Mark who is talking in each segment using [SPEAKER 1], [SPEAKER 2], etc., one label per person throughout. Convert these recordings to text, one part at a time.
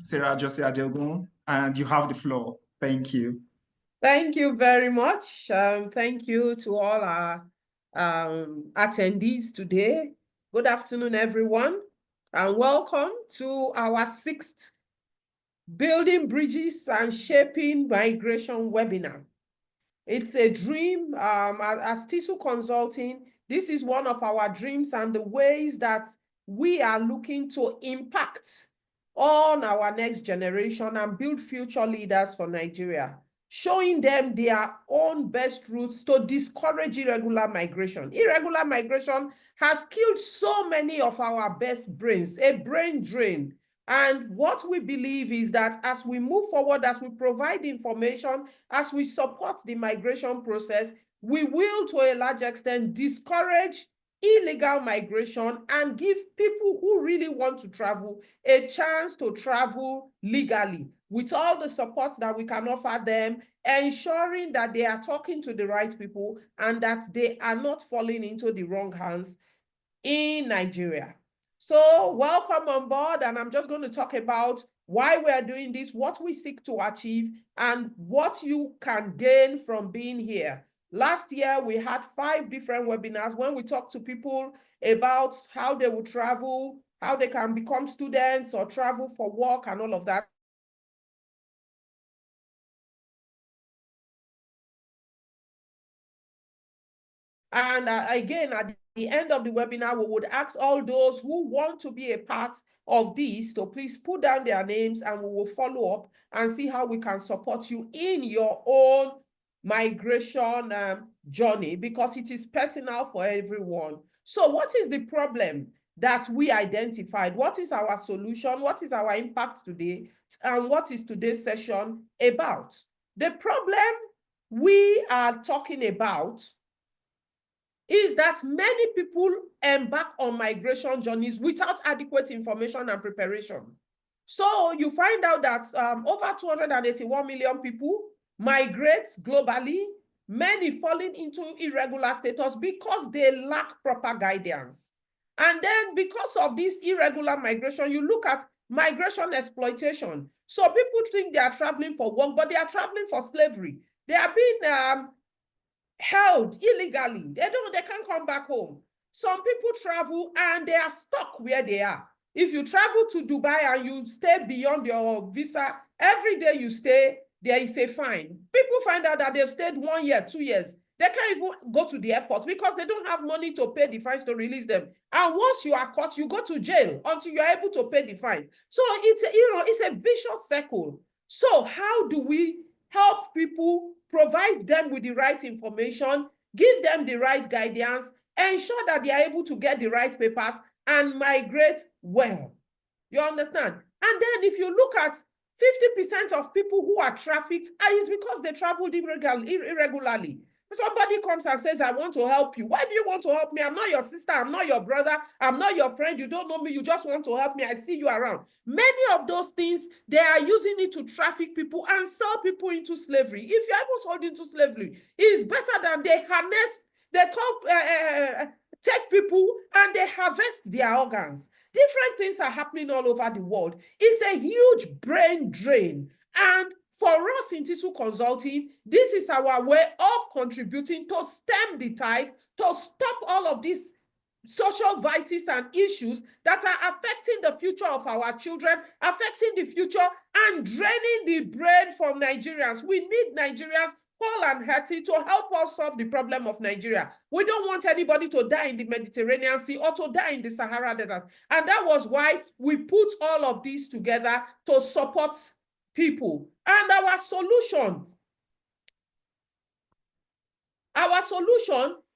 [SPEAKER 1] Sarah Jose Adeogun, and you have the floor. Thank you.
[SPEAKER 2] Thank you very much. Thank you to all our attendees today. Good afternoon, everyone, and welcome to our 6th Building Bridges and Shaping Migration webinar. It's a dream. As Teasoo Consulting, this is one of our dreams and the ways that we are looking to impact on our next generation and build future leaders for Nigeria, showing them their own best routes to discourage irregular migration. Irregular migration has killed so many of our best brains, a brain drain. And what we believe is that as we move forward, as we provide information, as we support the migration process, we will, to a large extent, discourage illegal migration and give people who really want to travel a chance to travel legally with all the support that we can offer them, ensuring that they are talking to the right people and that they are not falling into the wrong hands in Nigeria. So welcome on board, and I'm just going to talk about why we are doing this, what we seek to achieve, and what you can gain from being here. Last year, we had 5 different webinars when we talked to people about how they will travel, how they can become students or travel for work and all of that. And again, at the end of the webinar, we would ask all those who want to be a part of this to please put down their names and we will follow up and see how we can support you in your own migration journey, because it is personal for everyone. So what is the problem that we identified? What is our solution? What is our impact today? And what is today's session about? The problem we are talking about is that many people embark on migration journeys without adequate information and preparation. So you find out that over 281 million people migrate globally, many falling into irregular status because they lack proper guidance. And then because of this irregular migration, you look at migration exploitation. So people think they are traveling for work, but they are traveling for slavery. They are being held illegally. They can't come back home. Some people travel and they are stuck where they are. If you travel to Dubai and you stay beyond your visa, every day you stay, there is a fine. People find out that they've stayed 1 year, 2 years. They can't even go to the airport because they don't have money to pay the fines to release them. And once you are caught, you go to jail until you're able to pay the fine. So it's a vicious circle. So how do we help people, provide them with the right information, give them the right guidance, ensure that they are able to get the right papers and migrate well? You understand? And then if you look at 50% of people who are trafficked, is because they traveled irregularly. Somebody comes and says, I want to help you. Why do you want to help me? I'm not your sister. I'm not your brother. I'm not your friend. You don't know me. You just want to help me. I see you around. Many of those things, they are using it to traffic people and sell people into slavery. If you're ever sold into slavery, it's better than they harness, take people and they harvest their organs. Different things are happening all over the world. It's a huge brain drain. And for us in Teasoo Consulting, this is our way of contributing to stem the tide, to stop all of these social vices and issues that are affecting the future of our children, affecting the future and draining the brain from Nigerians. We need Nigerians whole and healthy to help us solve the problem of Nigeria. We don't want anybody to die in the Mediterranean Sea or to die in the Sahara Desert. And that was why we put all of these together to support people. And our solution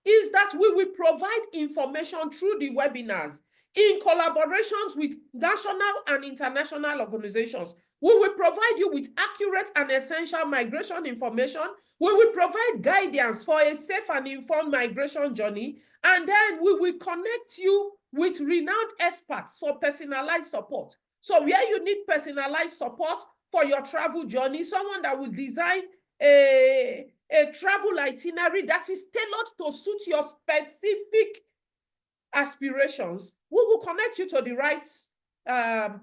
[SPEAKER 2] is that we will provide information through the webinars in collaborations with national and international organizations. We will provide you with accurate and essential migration information. We will provide guidance for a safe and informed migration journey. And then we will connect you with renowned experts for personalized support. So where you need personalized support for your travel journey, someone that will design a travel itinerary that is tailored to suit your specific aspirations, we will connect you to the right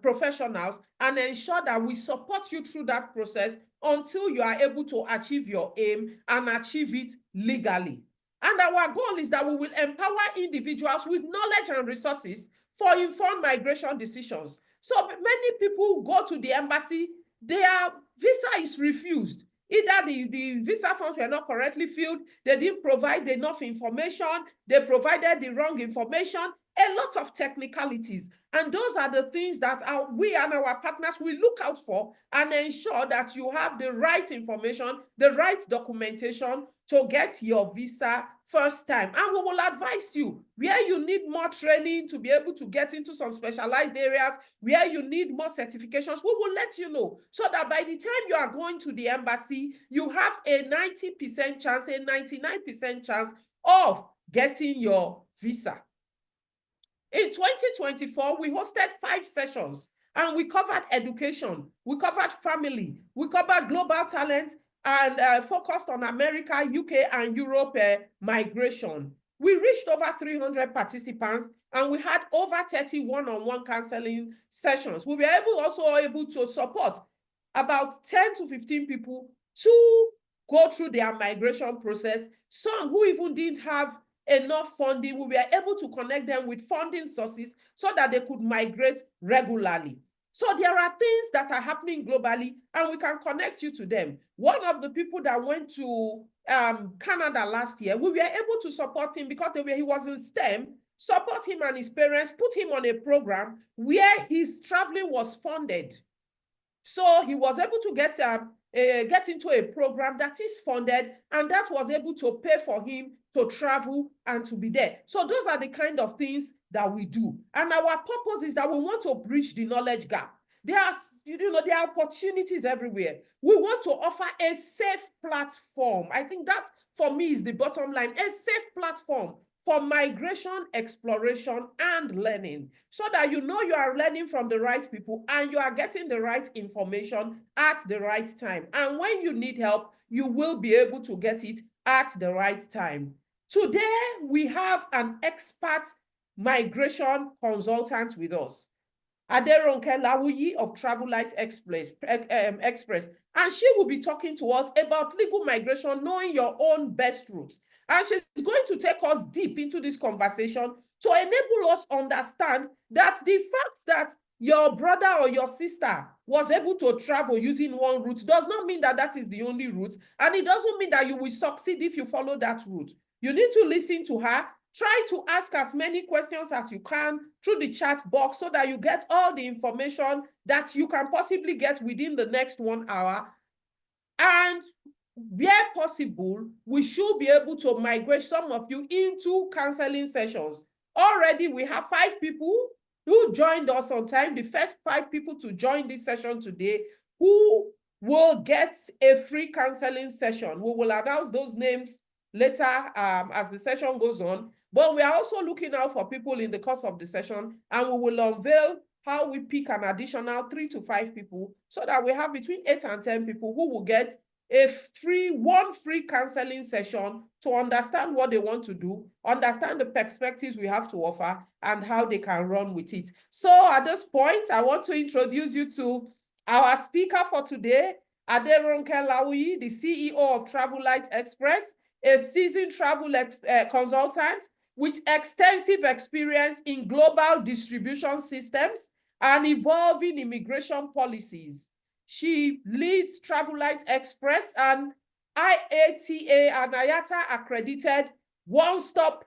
[SPEAKER 2] professionals and ensure that we support you through that process until you are able to achieve your aim and achieve it legally. And our goal is that we will empower individuals with knowledge and resources for informed migration decisions. So many people go to the embassy, their visa is refused. Either the visa forms were not correctly filled, they didn't provide enough information, they provided the wrong information, a lot of technicalities. And those are the things that we and our partners will look out for and ensure that you have the right information, the right documentation to get your visa first time. And we will advise you where you need more training to be able to get into some specialized areas, where you need more certifications, we will let you know, so that by the time you are going to the embassy, you have a 90% chance, a 99% chance of getting your visa. In 2024, we hosted 5 sessions and we covered education, we covered family, we covered global talent, and focused on America, UK, and Europe migration. We reached over 300 participants and we had over 30 one-on-one counseling sessions. We were also able to support about 10 to 15 people to go through their migration process. Some who even didn't have enough funding, we were able to connect them with funding sources so that they could migrate regularly. So there are things that are happening globally and we can connect you to them. One of the people that went to Canada last year, we were able to support him because he was in STEM, support him and his parents, put him on a program where his traveling was funded. So he was able to get into a program that is funded, and that was able to pay for him to travel and to be there. So those are the kind of things that we do. And our purpose is that we want to bridge the knowledge gap. There are opportunities everywhere. We want to offer a safe platform. I think that, for me, is the bottom line, a safe platform for migration, exploration, and learning, so that you know you are learning from the right people and you are getting the right information at the right time. And when you need help, you will be able to get it at the right time. Today, we have an expert migration consultant with us, Aderonke Lawuyi of Travelite Express, and she will be talking to us about legal migration, knowing your own best routes. And she's going to take us deep into this conversation to enable us understand that the fact that your brother or your sister was able to travel using one route does not mean that that is the only route, and it doesn't mean that you will succeed if you follow that route. You need to listen to her. Try to ask as many questions as you can through the chat box so that you get all the information that you can possibly get within the next 1 hour. And where possible, we should be able to migrate some of you into counseling sessions. Already, we have 5 people who joined us on time, the first 5 people to join this session today, who will get a free counseling session. We will announce those names later as the session goes on. But we are also looking out for people in the course of the session, and we will unveil how we pick an additional 3 to 5 people so that we have between 8 and 10 people who will get one free counseling session to understand what they want to do, understand the perspectives we have to offer, and how they can run with it. So at this point, I want to introduce you to our speaker for today, Aderonke Lawuyi, the CEO of Travelite Express, a seasoned travel consultant with extensive experience in global distribution systems and evolving immigration policies. She leads Travelite Express, an IATA and IATA accredited one-stop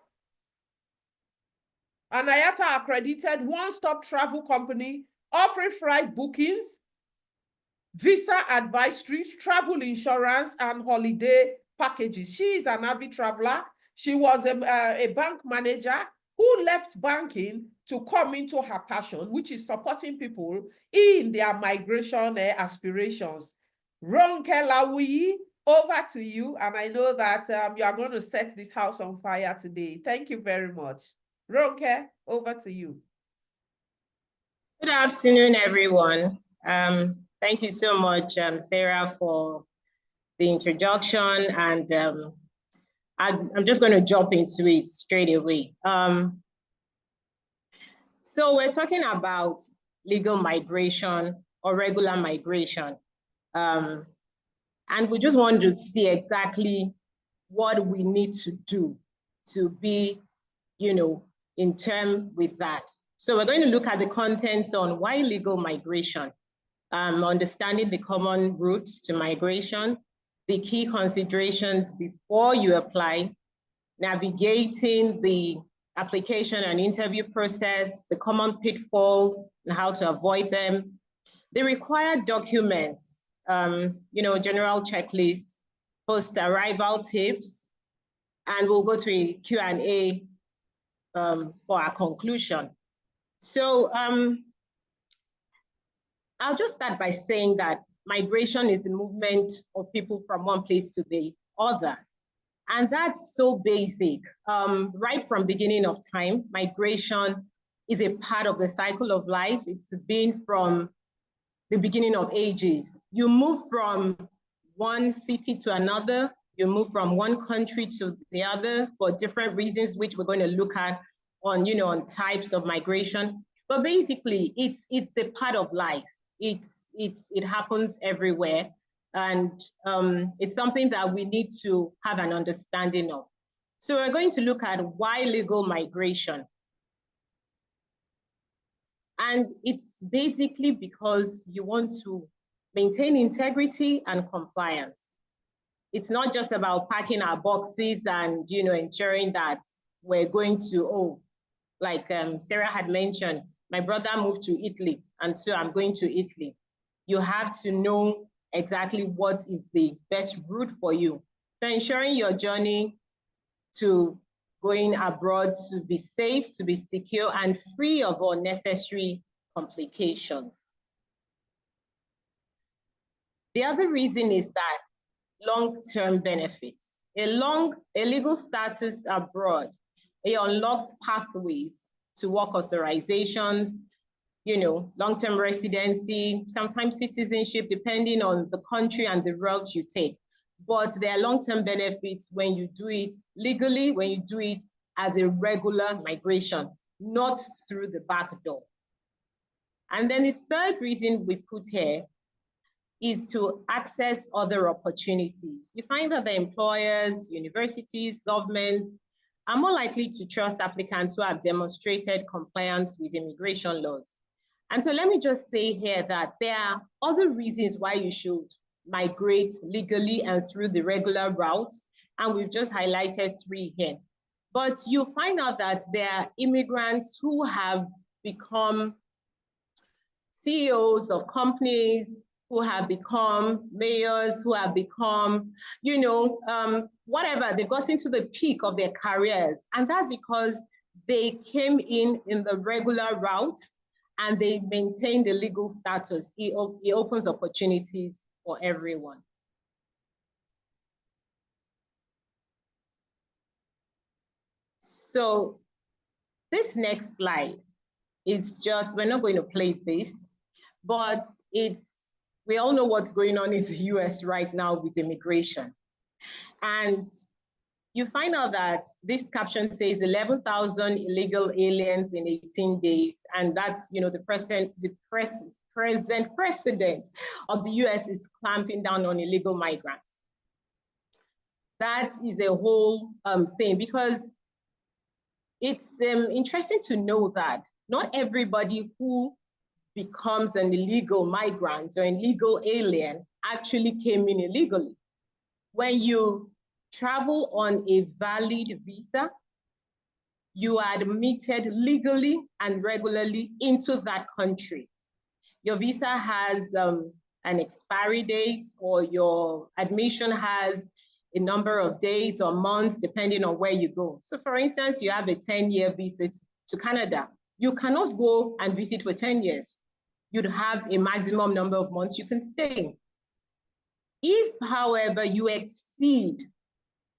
[SPEAKER 2] travel company offering flight bookings, visa advisory, travel insurance, and holiday packages. She is an avid traveler. She was a bank manager who left banking to come into her passion, which is supporting people in their migration aspirations. Aderonke Lawuyi, over to you. And I know that you are going to set this house on fire today. Thank you very much. Aderonke, over to you.
[SPEAKER 3] Good afternoon, everyone. Thank you so much, Sarah, for the introduction, and I'm just going to jump into it straight away. So we're talking about legal migration or regular migration. And we just want to see exactly what we need to do to be, in term with that. So we're going to look at the contents on why legal migration, understanding the common routes to migration, the key considerations before you apply, navigating the application and interview process, the common pitfalls and how to avoid them, the required documents, general checklist, post-arrival tips, and we'll go to a Q&A for our conclusion. So I'll just start by saying that migration is the movement of people from one place to the other. And that's so basic. Right from beginning of time, migration is a part of the cycle of life. It's been from the beginning of ages. You move from one city to another, you move from one country to the other for different reasons, which we're going to look at on, on types of migration. But basically, it's a part of life. It happens everywhere. And it's something that we need to have an understanding of. So we're going to look at why legal migration. And it's basically because you want to maintain integrity and compliance. It's not just about packing our boxes and, ensuring that we're going to, like Sarah had mentioned, my brother moved to Italy, and so I'm going to Italy. You have to know exactly what is the best route for you. So ensuring your journey to going abroad to be safe, to be secure, and free of unnecessary complications. The other reason is that long-term benefits. A legal status abroad, it unlocks pathways to work authorizations, long-term residency, sometimes citizenship, depending on the country and the route you take. But there are long-term benefits when you do it legally, when you do it as a regular migration, not through the back door. And then the third reason we put here is to access other opportunities. You find that the employers, universities, governments are more likely to trust applicants who have demonstrated compliance with immigration laws. And so let me just say here that there are other reasons why you should migrate legally and through the regular route. And we've just highlighted 3 here. But you'll find out that there are immigrants who have become CEOs of companies, who have become mayors, who have become, whatever, they've got into the peak of their careers. And that's because they came in the regular route and they maintain the legal status. It opens opportunities for everyone. So this next slide is just, we're not going to play this, but we all know what's going on in the US right now with immigration. And you find out that this caption says 11,000 illegal aliens in 18 days. And that's, the present president of the US is clamping down on illegal migrants. That is a whole thing, because it's interesting to know that not everybody who becomes an illegal migrant or an illegal alien actually came in illegally. When you travel on a valid visa, you are admitted legally and regularly into that country. Your visa has an expiry date, or your admission has a number of days or months, depending on where you go. So for instance, you have a 10-year visit to Canada. You cannot go and visit for 10 years. You'd have a maximum number of months you can stay. If, however, you exceed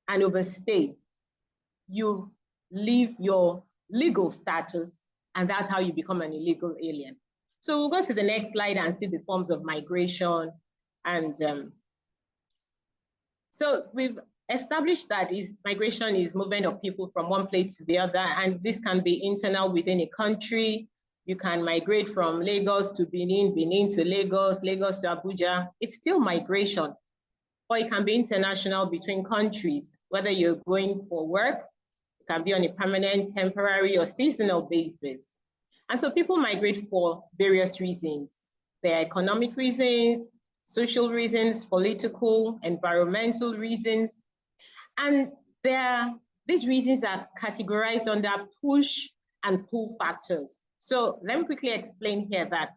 [SPEAKER 3] and overstay, you leave your legal status, and that's how you become an illegal alien. So we'll go to the next slide and see the forms of migration. And so we've established that migration is movement of people from one place to the other, and this can be internal within a country, You can migrate from Lagos to Benin, Benin to Lagos, Lagos to Abuja. It's still migration. Or it can be international between countries, whether you're going for work, it can be on a permanent, temporary, or seasonal basis. And so people migrate for various reasons. There are economic reasons, social reasons, political, environmental reasons. And these reasons are categorized under push and pull factors. So let me quickly explain here that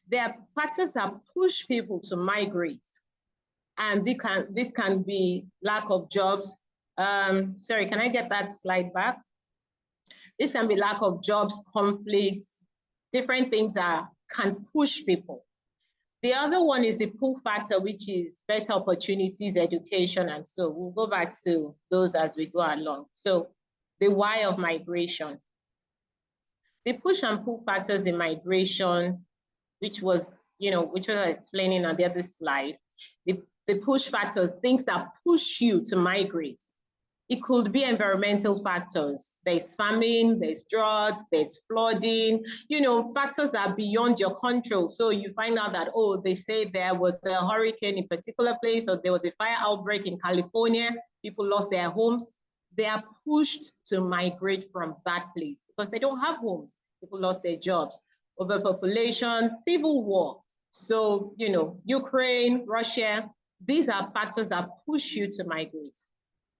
[SPEAKER 3] there are factors that push people to migrate. And this can be lack of jobs. Sorry, can I get that slide back? This can be lack of jobs, conflicts, different things that can push people. The other one is the pull factor, which is better opportunities, education, and so we'll go back to those as we go along. So the why of migration. The push and pull factors in migration, which was explaining on the other slide. The push factors, things that push you to migrate. It could be environmental factors. There's famine, there's droughts, there's flooding, factors that are beyond your control. So you find out that, oh, they say there was a hurricane in a particular place, or there was a fire outbreak in California, people lost their homes. They are pushed to migrate from that place because they don't have homes. People lost their jobs. Overpopulation, civil war. So, Ukraine, Russia, these are factors that push you to migrate.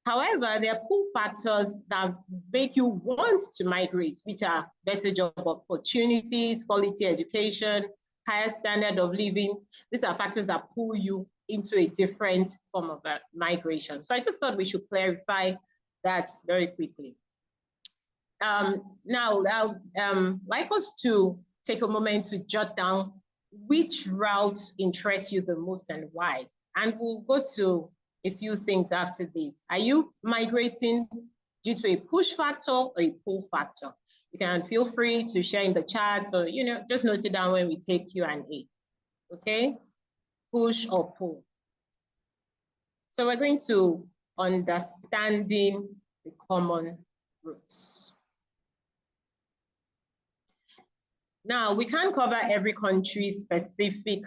[SPEAKER 3] However, there are pull factors that make you want to migrate, which are better job opportunities, quality education, higher standard of living. These are factors that pull you into a different form of migration. So I just thought we should clarify that very quickly. Now, I'd like us to take a moment to jot down which route interests you the most and why. And we'll go to a few things after this. Are you migrating due to a push factor or a pull factor? You can feel free to share in the chat or, just note it down when we take Q&A, okay? Push or pull. So we're going to understanding the common roots. Now, we can't cover every country's specific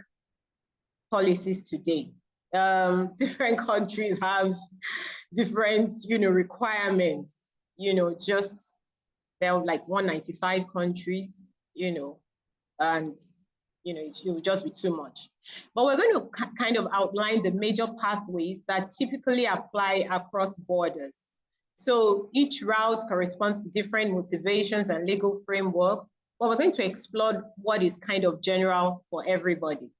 [SPEAKER 3] policies today. Different countries have different, requirements, just there are like 195 countries, and, it will just be too much. But we're going to kind of outline the major pathways that typically apply across borders. So each route corresponds to different motivations and legal framework, but we're going to explore what is kind of general for everybody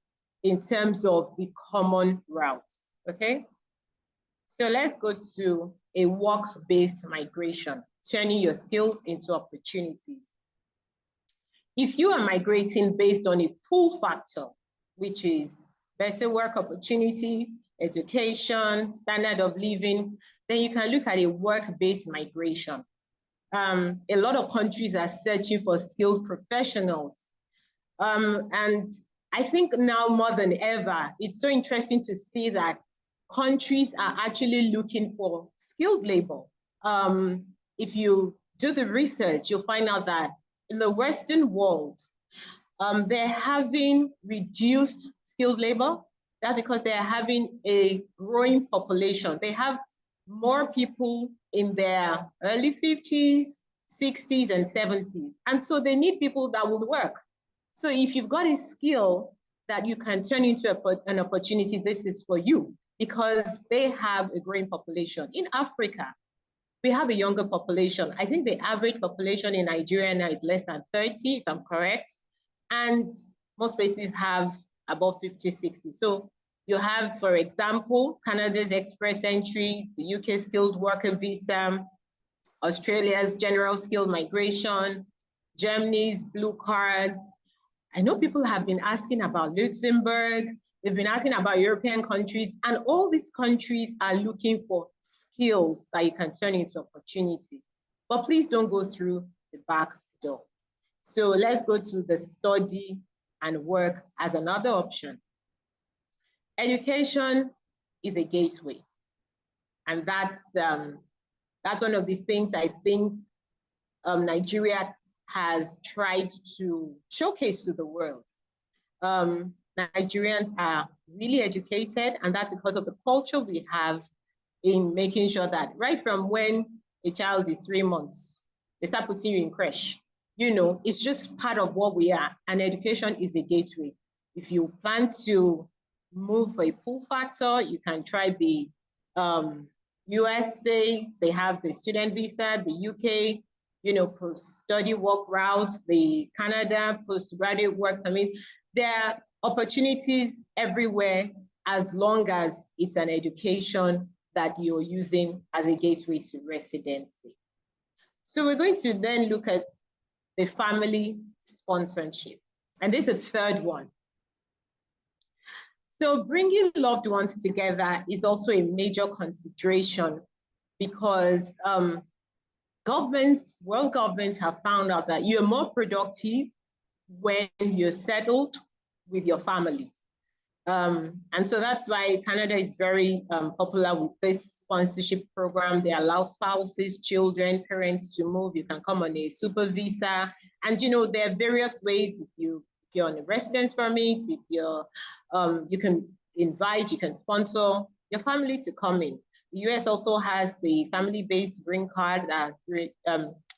[SPEAKER 3] in terms of the common routes, okay? So let's go to a work-based migration, turning your skills into opportunities. If you are migrating based on a pull factor, which is better work opportunity, education, standard of living, then you can look at a work-based migration. A lot of countries are searching for skilled professionals. And I think now more than ever, it's so interesting to see that countries are actually looking for skilled labor. If you do the research, you'll find out that in the Western world, they're having reduced skilled labor. That's because they're having a growing population. They have more people in their early 50s, 60s, and 70s. And so they need people that will work. So if you've got a skill that you can turn into an opportunity, this is for you, because they have a growing population. In Africa, we have a younger population. I think the average population in Nigeria now is less than 30, if I'm correct. And most places have above 50, 60. So you have, for example, Canada's express entry, the UK skilled worker visa, Australia's general skilled migration, Germany's blue card. I know people have been asking about Luxembourg, they've been asking about European countries, and all these countries are looking for skills that you can turn into opportunities. But please don't go through the back door. So let's go to the study and work as another option. Education is a gateway. And that's one of the things I think Nigeria has tried to showcase to the world. Nigerians are really educated, and that's because of the culture we have in making sure that right from when a child is 3 months, they start putting you in creche. You know, it's just part of what we are, and education is a gateway. If you plan to move for a pull factor, you can try the USA, they have the student visa, the UK, you know, post-study work routes, the Canada postgraduate work permit. There are opportunities everywhere as long as it's an education that you're using as a gateway to residency. So we're going to then look at the family sponsorship. And this is the third one. So bringing loved ones together is also a major consideration because world governments have found out that you're more productive when you're settled with your family. And so that's why Canada is very popular with this sponsorship program. They allow spouses, children, parents to move. You can come on a super visa. And, you know, there are various ways. If you're on a residence permit, if you're, you can invite, you can sponsor your family to come in. The US also has the family-based green card that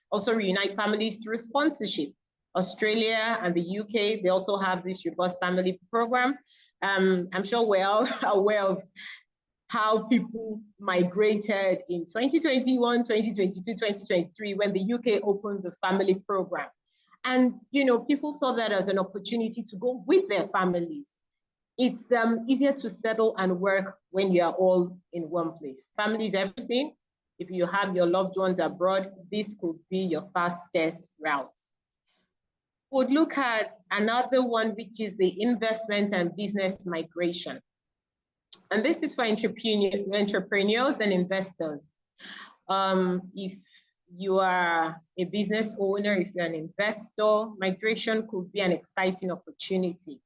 [SPEAKER 3] also reunite families through sponsorship. Australia and the UK, they also have this robust family program. I'm sure we're all aware of how people migrated in 2021, 2022, 2023, when the UK opened the family program. And, you know, people saw that as an opportunity to go with their families. It's easier to settle and work when you are all in one place. Family is everything. If you have your loved ones abroad, this could be your fastest route. We'll look at another one, which is the investment and business migration. And this is for entrepreneurs and investors. If you are a business owner, if you're an investor, migration could be an exciting opportunity.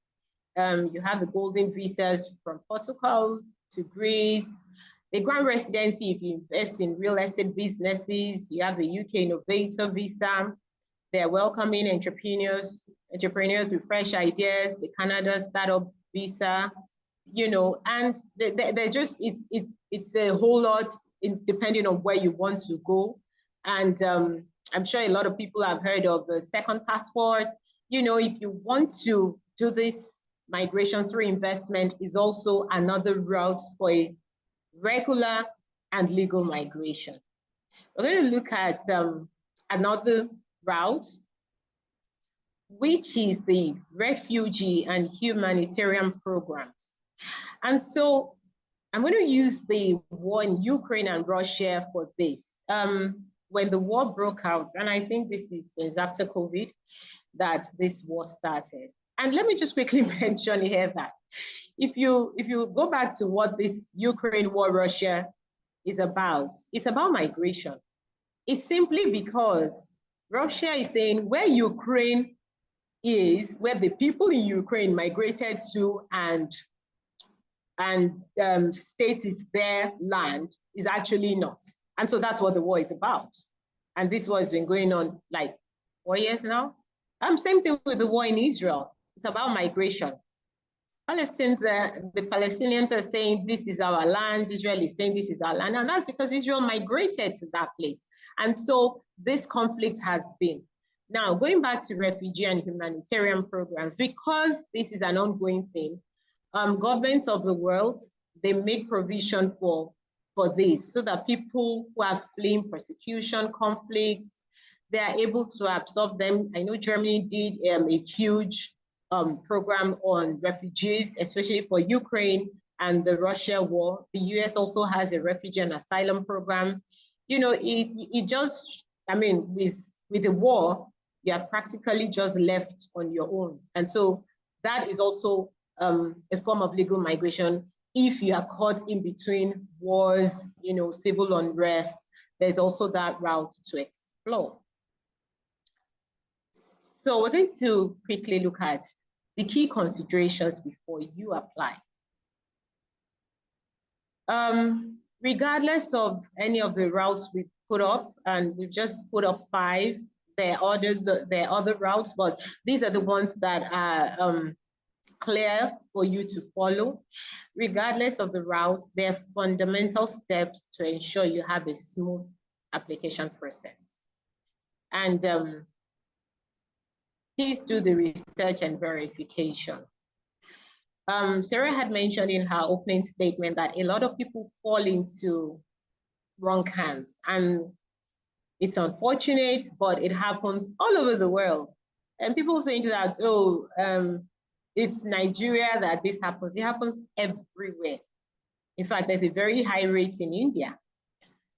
[SPEAKER 3] You have the golden visas from Portugal to Greece, the grant residency if you invest in real estate businesses. You have the UK innovator visa. They're welcoming entrepreneurs with fresh ideas, the Canada startup visa, you know, and they're just, it's a whole lot depending on where you want to go. And I'm sure a lot of people have heard of the second passport. You know, if you want to do this migration through investment, is also another route for a regular and legal migration. We're going to look at another route, which is the refugee and humanitarian programs. And so I'm going to use the war in Ukraine and Russia for this. When the war broke out, and I think this is after COVID that this war started. And let me just quickly mention here that if you go back to what this Ukraine war, Russia is about, it's about migration. It's simply because Russia is saying where Ukraine is, where the people in Ukraine migrated to and state is their land, is actually not. And so that's what the war is about. And this war has been going on like 4 years now. Same thing with the war in Israel. It's about migration. The Palestinians are saying this is our land. Israel is saying this is our land. And that's because Israel migrated to that place. And so this conflict has been. Now, going back to refugee and humanitarian programs, because this is an ongoing thing, governments of the world, they make provision for this so that people who are fleeing persecution, conflicts, they are able to absorb them. I know Germany did a huge program on refugees, especially for Ukraine and the Russia war. The US also has a refugee and asylum program. You know, it just, I mean, with the war, you are practically just left on your own. And so that is also a form of legal migration. If you are caught in between wars, you know, civil unrest, there's also that route to explore. So we're going to quickly look at the key considerations before you apply. Regardless of any of the routes we put up, and we've just put up 5, there are other routes, but these are the ones that are clear for you to follow. Regardless of the route, there are fundamental steps to ensure you have a smooth application process. And please do the research and verification. Sarah had mentioned in her opening statement that a lot of people fall into wrong hands, and it's unfortunate, but it happens all over the world. And people think that, oh, it's Nigeria that this happens. It happens everywhere. In fact, there's a very high rate in India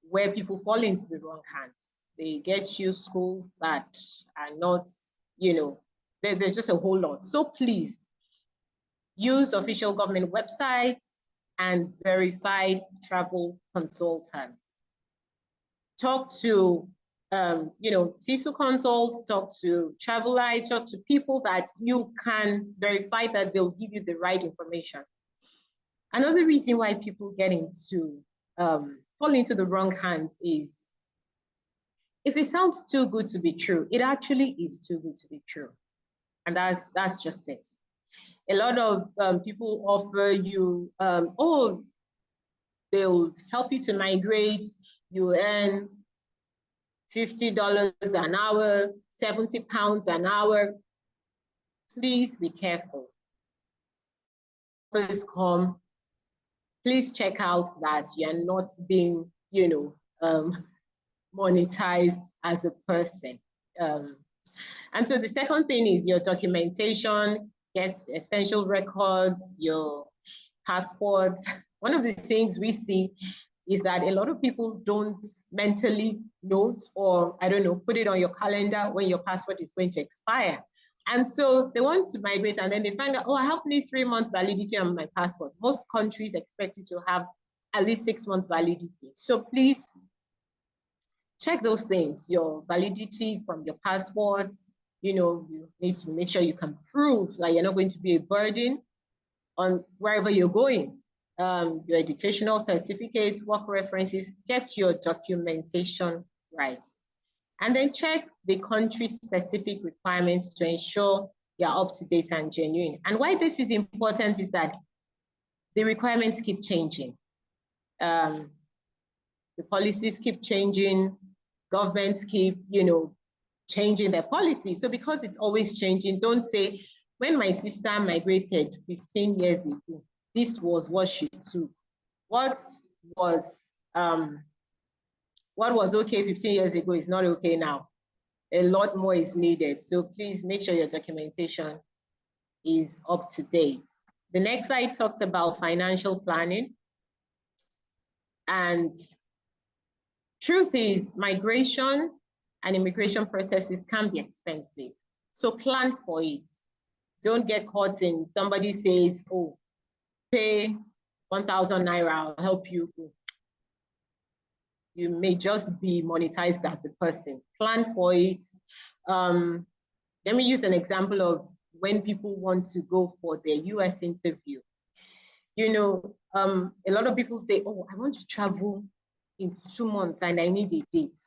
[SPEAKER 3] where people fall into the wrong hands. They get you schools that are not, you know, there's just a whole lot. So please use official government websites and verified travel consultants. Talk to, you know, Teasoo consults, talk to Travelite, talk to people that you can verify that they'll give you the right information. Another reason why people get into, fall into the wrong hands is, if it sounds too good to be true, it actually is too good to be true. And that's just it. A lot of people offer you, oh, they'll help you to migrate, you earn $50 an hour, 70 pounds an hour. Please be careful. First come, please check out that you're not being, you know, monetized as a person. And so the second thing is your documentation, get essential records, your passport. One of the things we see is that a lot of people don't mentally note, or I don't know, put it on your calendar when your passport is going to expire. And so they want to migrate, and then they find out, oh, I have only 3 months validity on my passport. Most countries expect you to have at least 6 months validity. So please check those things, your validity from your passports. You know, you need to make sure you can prove that you're not going to be a burden on wherever you're going. Your educational certificates, work references, get your documentation right. And then check the country-specific requirements to ensure you're up to date and genuine. And why this is important is that the requirements keep changing. The policies keep changing, governments keep, you know, changing their policies. So because it's always changing, don't say, when my sister migrated 15 years ago, this was what she took. What was okay 15 years ago is not okay now. A lot more is needed. So please make sure your documentation is up to date. The next slide talks about financial planning. And truth is, migration and immigration processes can be expensive. So plan for it. Don't get caught in somebody says, oh, pay 1,000 Naira, I'll help you. You may just be monetized as a person. Plan for it. Let me use an example of when people want to go for their US interview. You know, a lot of people say, oh, I want to travel in 2 months and I need a date.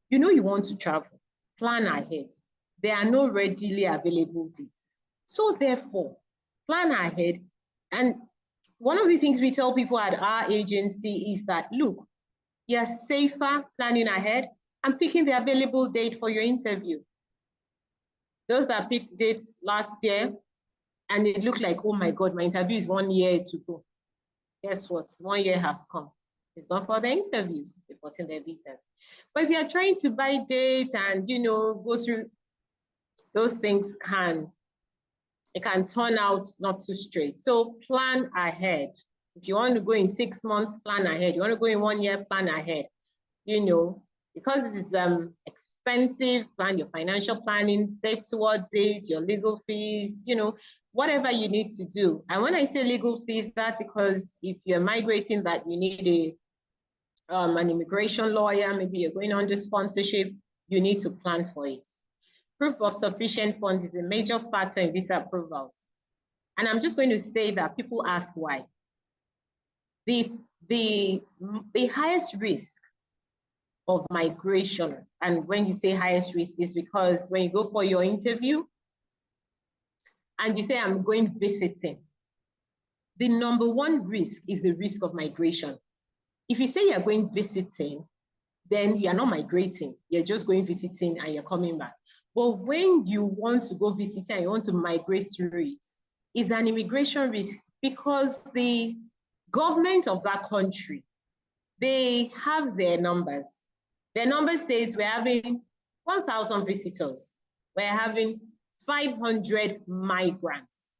[SPEAKER 3] You know you want to travel. Plan ahead. There are no readily available dates. So therefore, plan ahead. And one of the things we tell people at our agency is that, look, you're safer planning ahead and picking the available date for your interview. Those that picked dates last year and it looked like, oh my God, my interview is 1 year to go. Guess what? 1 year has come. They've gone for their interviews, they've gotten their visas. But if you're trying to buy dates and, you know, go through those things, it can turn out not too straight. So plan ahead. If you want to go in 6 months, plan ahead. You want to go in 1 year, plan ahead. You know, because it is expensive, plan your financial planning, save towards it, your legal fees, you know, whatever you need to do. And when I say legal fees, that's because if you're migrating, that you need an immigration lawyer, maybe you're going under sponsorship, you need to plan for it. Proof of sufficient funds is a major factor in visa approvals. And I'm just going to say that people ask why. The highest risk of migration. And when you say highest risk, is because when you go for your interview and you say, I'm going visiting, the number one risk is the risk of migration. If you say you're going visiting, then you're not migrating. You're just going visiting and you're coming back. But when you want to go visiting and you want to migrate through it, it's an immigration risk because the government of that country, they have their numbers. Their number says we're having 1,000 visitors. We're having 500 migrants.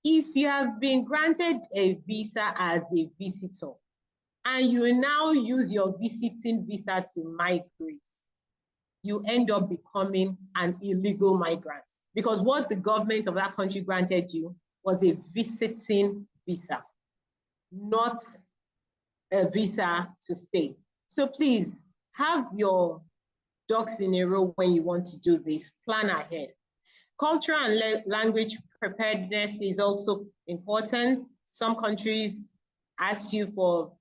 [SPEAKER 3] If you have been granted a visa as a visitor, and you now use your visiting visa to migrate, you end up becoming an illegal migrant because what the government of that country granted you was a visiting visa, not a visa to stay. So please have your ducks in a row when you want to do this. Plan ahead. Cultural and language preparedness is also important. Some countries ask you for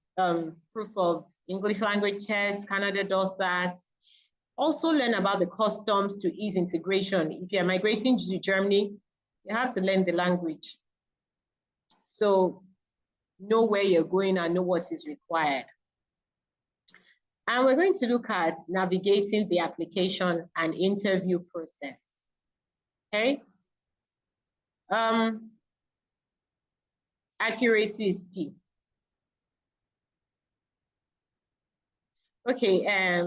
[SPEAKER 3] proof of English language tests. Canada does that. Also learn about the customs to ease integration. If you're migrating to Germany, you have to learn the language. So know where you're going and know what is required. And we're going to look at navigating the application and interview process. Okay. Accuracy is key. Okay,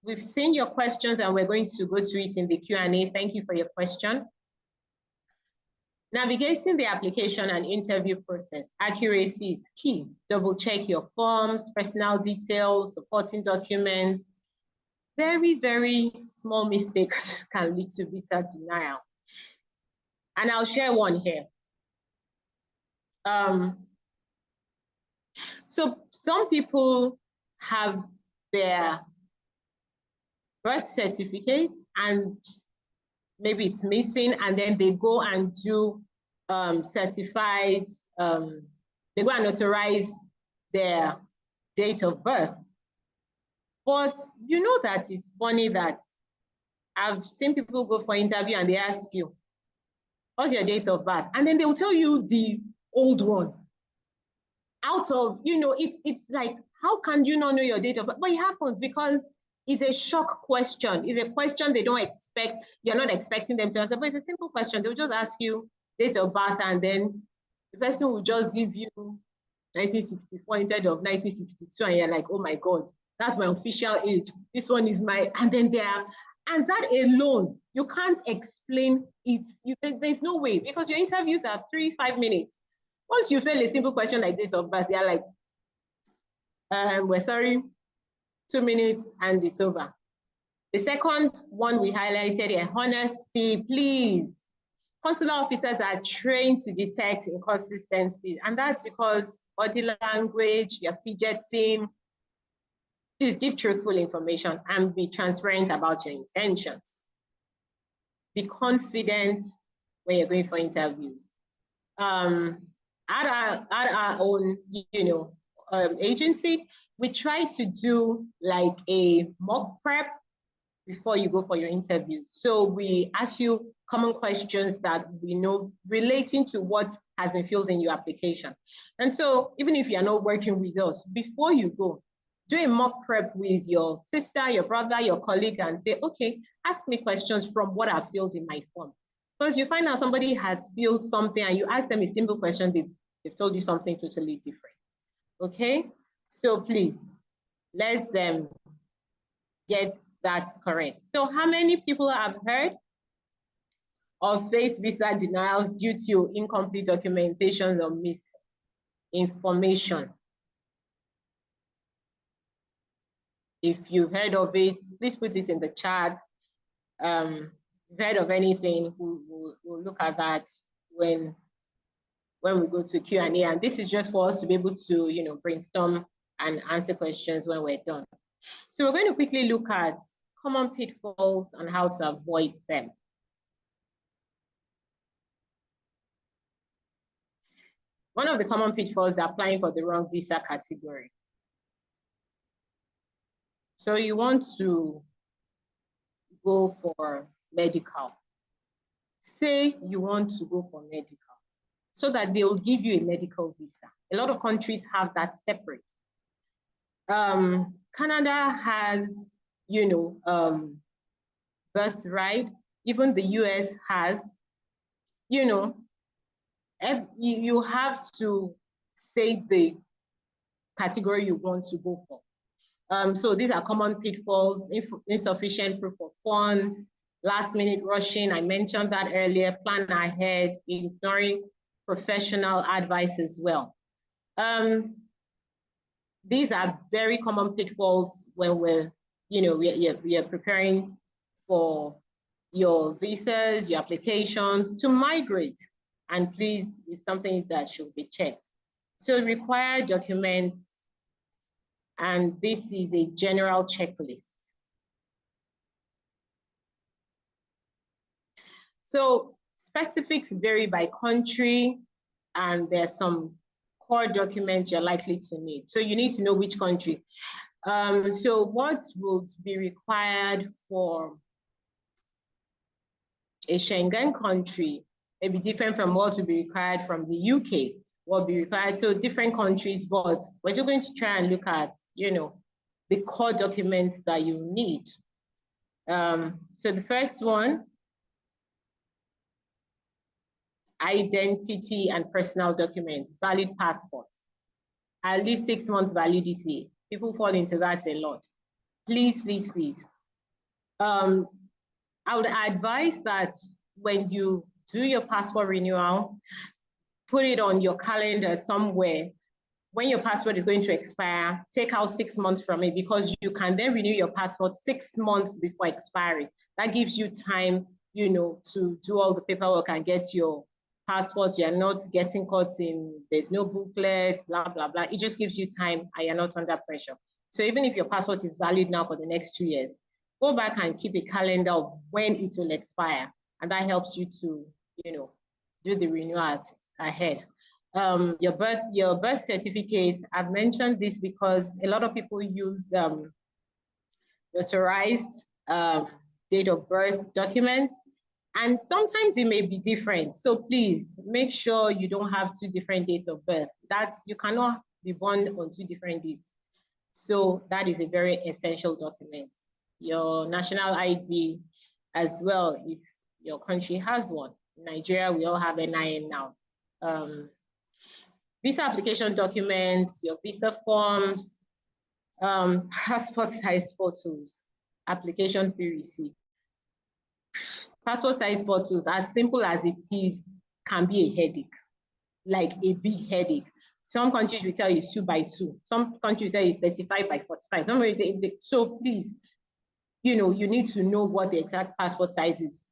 [SPEAKER 3] we've seen your questions and we're going to go to it in the Q&A. Thank you for your question. Navigating the application and interview process. Accuracy is key. Double check your forms, personal details, supporting documents. Very, very small mistakes can lead to visa denial. And I'll share one here. So some people have their birth certificate and maybe it's missing, and then they go and do certified, they go and notarize their date of birth. But you know that it's funny that I've seen people go for interview and they ask you, what's your date of birth? And then they will tell you the old one. Out of, you know, it's like, how can you not know your date of birth? But it happens because it's a shock question. It's a question they don't expect. You're not expecting them to answer, but it's a simple question. They'll just ask you date of birth, and then the person will just give you 1964 instead of 1962, and you're like, oh my God, that's my official age. This one is my, and then and that alone, you can't explain it. There's no way, because your interviews are 3-5 minutes. Once you fail a simple question like date of birth, they're like, we're sorry, 2 minutes and it's over. The second one we highlighted here, honesty, please. Consular officers are trained to detect inconsistencies, and that's because body language, you're fidgeting. Please give truthful information and be transparent about your intentions. Be confident when you're going for interviews. At our own, agency, we try to do like a mock prep before you go for your interviews. So we ask you common questions that we know relating to what has been filled in your application. And so even if you're not working with us, before you go, do a mock prep with your sister, your brother, your colleague, and say, okay, ask me questions from what I've filled in my form. Because you find out somebody has filled something and you ask them a simple question, they've told you something totally different. Okay, so please, let's get that correct. So how many people have heard of face visa denials due to incomplete documentations or misinformation? If you've heard of it, please put it in the chat. If you've heard of anything, we'll look at that when we go to Q&A. And this is just for us to be able to, brainstorm and answer questions when we're done. So we're going to quickly look at common pitfalls and how to avoid them. One of the common pitfalls is applying for the wrong visa category. So you want to go for medical. Say you want to go for medical, so that they will give you a medical visa. A lot of countries have that separate. Canada has, birthright. Even the US has, you have to say the category you want to go for. So these are common pitfalls: insufficient proof of funds, last minute rushing. I mentioned that earlier. Plan ahead, ignoring professional advice as well. These are very common pitfalls when we're preparing for your visas, your applications to migrate. And please, it's something that should be checked. So required documents, and this is a general checklist. So specifics vary by country, and there's some core documents you're likely to need. So you need to know which country. So what would be required for a Schengen country may be different from what would be required from the UK, what would be required. So different countries, but we're just going to try and look at, the core documents that you need. So the first one, identity and personal documents, valid passports, at least 6 months validity. People fall into that a lot. Please, please, please. I would advise that when you do your passport renewal, put it on your calendar somewhere. When your passport is going to expire, take out 6 months from it, because you can then renew your passport 6 months before expiry. That gives you time, to do all the paperwork and get your passport. You're not getting caught in, there's no booklet, blah, blah, blah. It just gives you time and you're not under pressure. So even if your passport is valid now for the next 2 years, go back and keep a calendar of when it will expire. And that helps you to, do the renewal ahead. Your birth certificate, I've mentioned this because a lot of people use notarized date of birth documents, and sometimes it may be different. So please make sure you don't have 2 different dates of birth. You cannot be born on 2 different dates. So that is a very essential document. Your national ID as well, if your country has one. In Nigeria, we all have NIN now. Visa application documents, your visa forms, passport size photos, application fee receipt. Passport size photos, as simple as it is, can be a headache, like a big headache. Some countries will tell you it's 2 by 2. Some countries will tell you it's 35 by 45. So please, you need to know what the exact passport size is.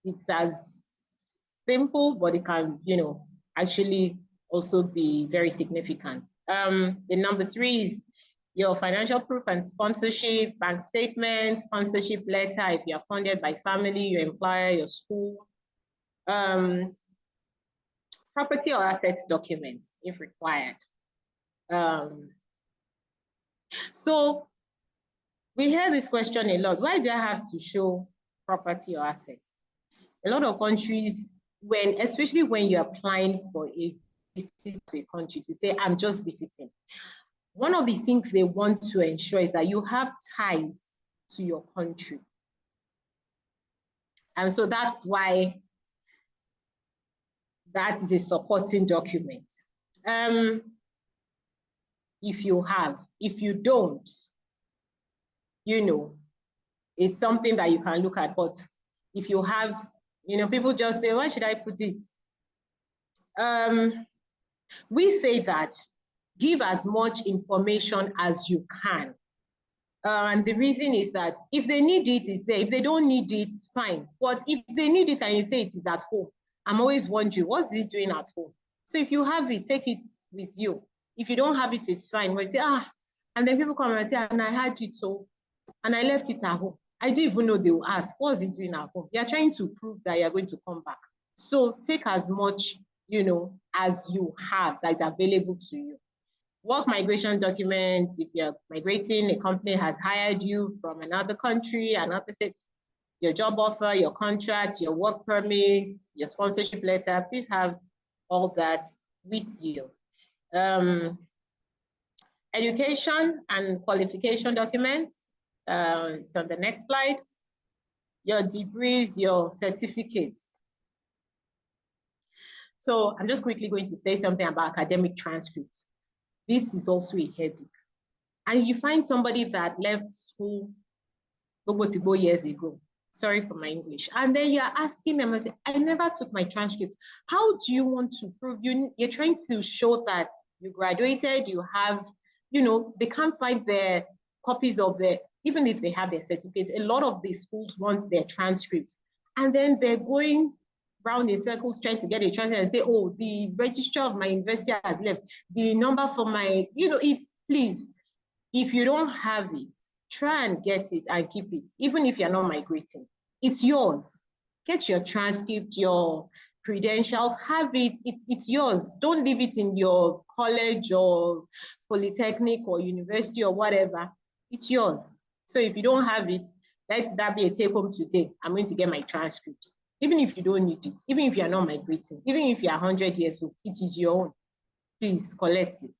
[SPEAKER 3] It's as simple, but it can, actually also be very significant. The number 3 is your financial proof and sponsorship, bank statement, sponsorship letter if you're funded by family, your employer, your school. Property or assets documents if required. So we hear this question a lot. Why do I have to show property or assets? A lot of countries, especially when you're applying for a visit to a country, to say, I'm just visiting. One of the things they want to ensure is that you have ties to your country. And so that's why that is a supporting document. If you have, if you don't, it's something that you can look at. But if you have, people just say, where should I put it? We say that give as much information as you can. And the reason is that if they need it, it's there. If they don't need it, fine. But if they need it and you say it is at home, I'm always wondering, what's it doing at home? So if you have it, take it with you. If you don't have it, it's fine. But say, and then people come and say, and I had it so, and I left it at home. I didn't even know they will ask, what's it doing at home? You're trying to prove that you're going to come back. So take as much, as you have that is available to you. Work migration documents, if you're migrating, a company has hired you from another country, another state, your job offer, your contract, your work permits, your sponsorship letter, please have all that with you. Education and qualification documents, it's on the next slide. Your degrees, your certificates. So I'm just quickly going to say something about academic transcripts. This is also a headache. And you find somebody that left school years ago, sorry for my English, and then you're asking them, I never took my transcript. How do you want to prove? You're trying to show that you graduated, you have, they can't find their copies of even if they have their certificates, a lot of these schools want their transcripts. And then they're going round in circles trying to get a transcript and say, oh, the registrar of my university has left. The number for my, it's, please, if you don't have it, try and get it and keep it, even if you're not migrating. It's yours. Get your transcript, your credentials, have it, it's yours. Don't leave it in your college or polytechnic or university or whatever. It's yours. So if you don't have it, let that be a take home today. I'm going to get my transcript. Even if you don't need it, even if you're not migrating, even if you're 100 years old, it is your own. Please collect it.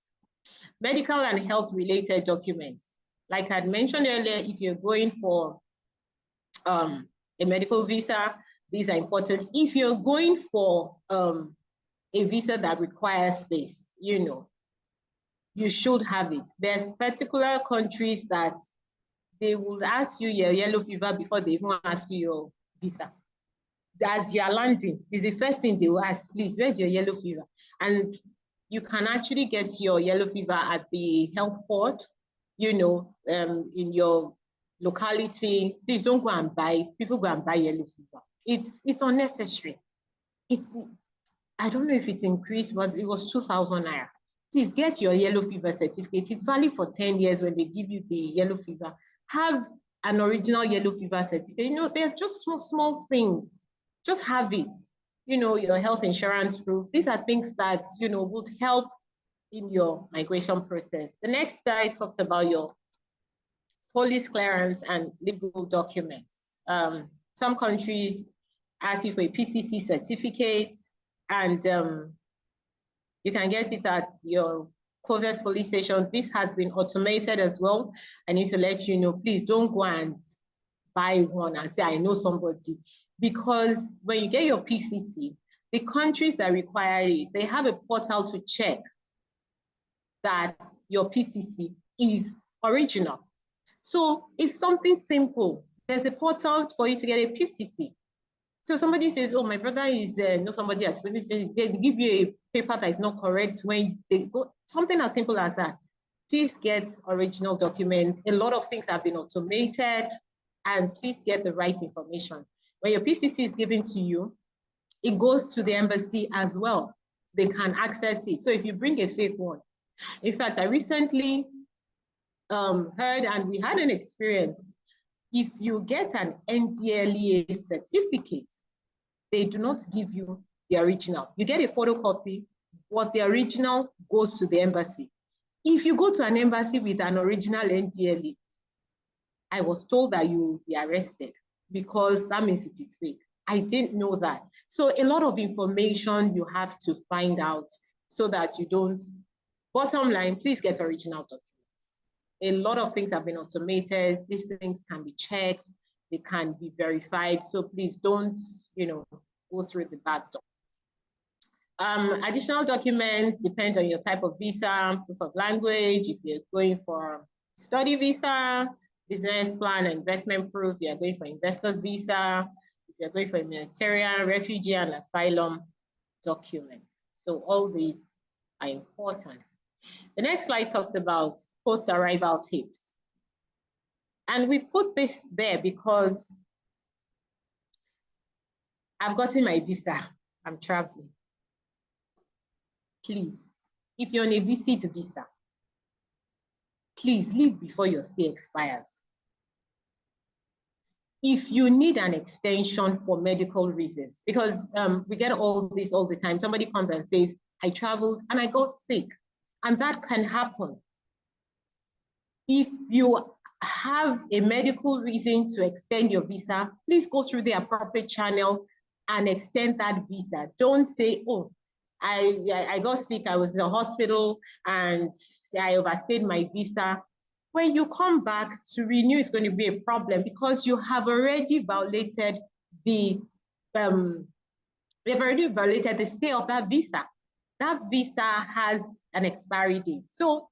[SPEAKER 3] Medical and health related documents. Like I mentioned earlier, if you're going for a medical visa, these are important. If you're going for a visa that requires this, you should have it. There's particular countries that they will ask you your yellow fever before they even ask you your visa. As you are landing, is the first thing they will ask, please, where's your yellow fever? And you can actually get your yellow fever at the health port, in your locality. Please don't go and buy, people go and buy yellow fever. It's unnecessary. I don't know if it's increased, but it was 2,000 naira. Please get your yellow fever certificate. It's valid for 10 years when they give you the yellow fever. Have an original yellow fever certificate. They're just small things. Just have it. Your health insurance proof. These are things that, would help in your migration process. The next slide talks about your police clearance and legal documents. Some countries ask you for a PCC certificate, and you can get it at your closest police station. This has been automated as well. I need to let you know, please don't go and buy one and say, I know somebody. Because when you get your PCC, the countries that require it, they have a portal to check that your PCC is original. So it's something simple. There's a portal for you to get a PCC. So somebody says, oh, my brother is know somebody at police station. They give you a paper that is not correct when they go, something as simple as that. Please get original documents. A lot of things have been automated, and please get the right information. When your PCC is given to you, it goes to the embassy as well. They can access it. So if you bring a fake one, in fact, I recently heard, and we had an experience, if you get an NDLEA certificate, they do not give you the original. You get a photocopy, but the original goes to the embassy. If you go to an embassy with an original NDLEA, I was told that you will be arrested because that means it is fake. I didn't know that. So a lot of information you have to find out so that you don't. Bottom line, please get original documents. A lot of things have been automated. These things can be checked. They can be verified. So please don't, go through the back door. Additional documents depend on your type of visa, proof of language. If you're going for study visa, business plan, investment proof, you're going for investor's visa. If you're going for humanitarian, refugee, and asylum documents. So all these are important. The next slide talks about post-arrival tips. And we put this there because I've gotten my visa, I'm traveling. Please, if you're on a visit visa, please leave before your stay expires. If you need an extension for medical reasons, because we get all this all the time. Somebody comes and says, I traveled and I got sick. And that can happen. If you have a medical reason to extend your visa, please go through the appropriate channel and extend that visa. Don't say, oh, I got sick, I was in the hospital, and I overstayed my visa. When you come back to renew, it's going to be a problem because you have already violated the stay of that visa. That visa has an expiry date. So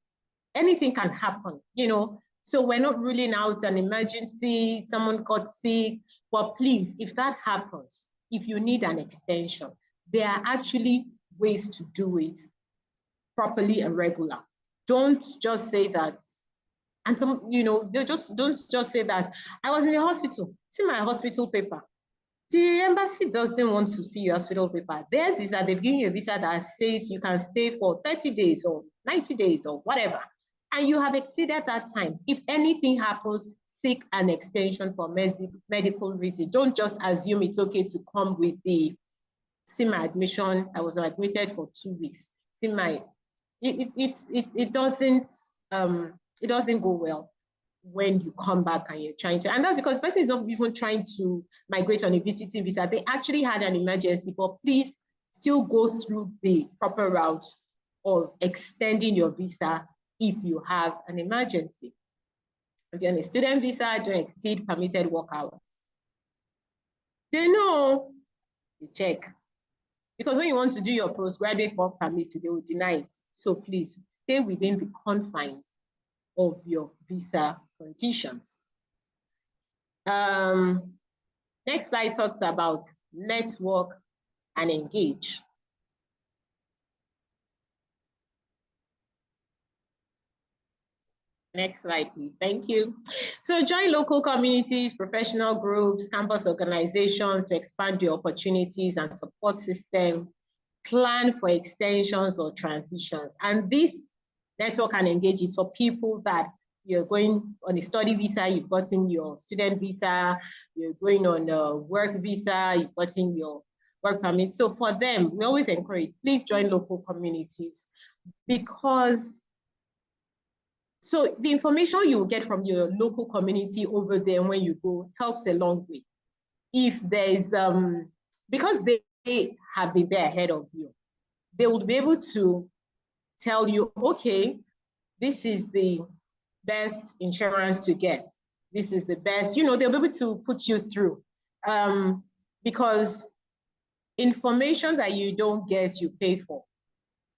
[SPEAKER 3] anything can happen, you know. So we're not ruling out an emergency, someone got sick, but please, if that happens, if you need an extension, there are actually ways to do it properly and regular. Don't just say that. And some, you know, don't just say that I was in the hospital. See my hospital paper. The embassy doesn't want to see your hospital paper. Theirs is that they've given you a visa that says you can stay for 30 days or 90 days or whatever. And you have exceeded that time. If anything happens, seek an extension for medical reason. Don't just assume it's okay to come with the, see my admission, I was admitted for 2 weeks. See my, it doesn't go well when you come back and you're trying to, and that's because the person is not even trying to migrate on a visiting visa. They actually had an emergency, but please still go through the proper route of extending your visa if you have an emergency. If you're on a student visa, don't exceed permitted work hours. They know, they check. Because when you want to do your postgraduate work permit, they will deny it. So please stay within the confines of your visa conditions. Next slide talks about network and engage. Next slide, please. Thank you. So join local communities, professional groups, campus organizations to expand your opportunities and support system. Plan for extensions or transitions. And this network and engage is for people that you're going on a study visa, you've gotten your student visa, you're going on a work visa, you've gotten your work permit. So for them, we always encourage, please join local communities, because so the information you will get from your local community over there when you go helps a long way. If there's, because they have been there ahead of you, they would be able to tell you, okay, this is the best insurance to get. This is the best, you know, they'll be able to put you through. Because information that you don't get, you pay for.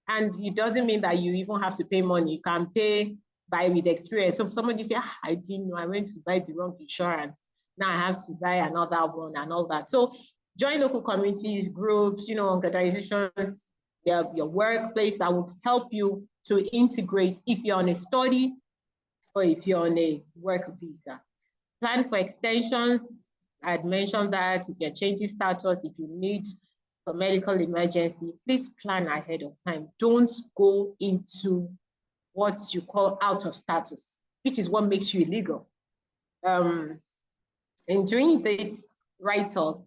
[SPEAKER 3] And it doesn't mean that you even have to pay money. You can pay by with experience. So somebody say, I didn't know, I went to buy the wrong insurance. Now I have to buy another one and all that. So join local communities, groups, you know, organizations, your workplace that would help you to integrate if you're on a study or if you're on a work visa. Plan for extensions. I'd mentioned that if you're changing status, if you need for medical emergency, please plan ahead of time. Don't go into what you call out of status, which is what makes you illegal. And during this write-up,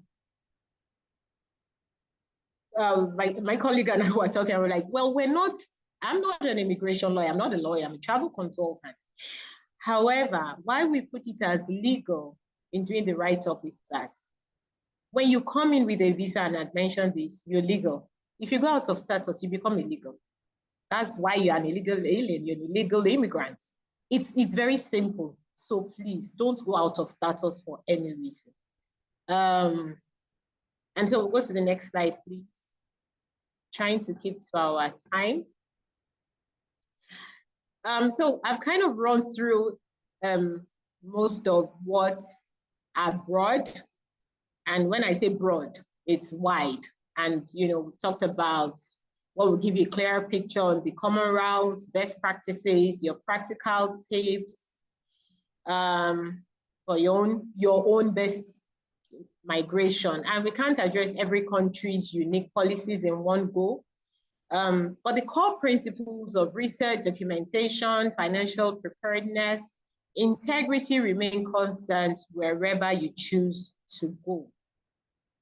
[SPEAKER 3] my colleague and I were talking, and we're like, well, I'm not an immigration lawyer, I'm not a lawyer, I'm a travel consultant. However, why we put it as legal in doing the write-up is that when you come in with a visa, and I've mentioned this, you're legal. If you go out of status, you become illegal. That's why you're an illegal alien, you're an illegal immigrant. It's very simple. So please don't go out of status for any reason. And so we'll go to the next slide, please. Trying to keep to our time. So I've kind of run through most of what's broad. And when I say broad, it's wide. And, you know, we talked about what will give you a clearer picture on the common routes, best practices, your practical tips for your own best migration. And we can't address every country's unique policies in one go. But the core principles of research, documentation, financial preparedness, integrity remain constant wherever you choose to go.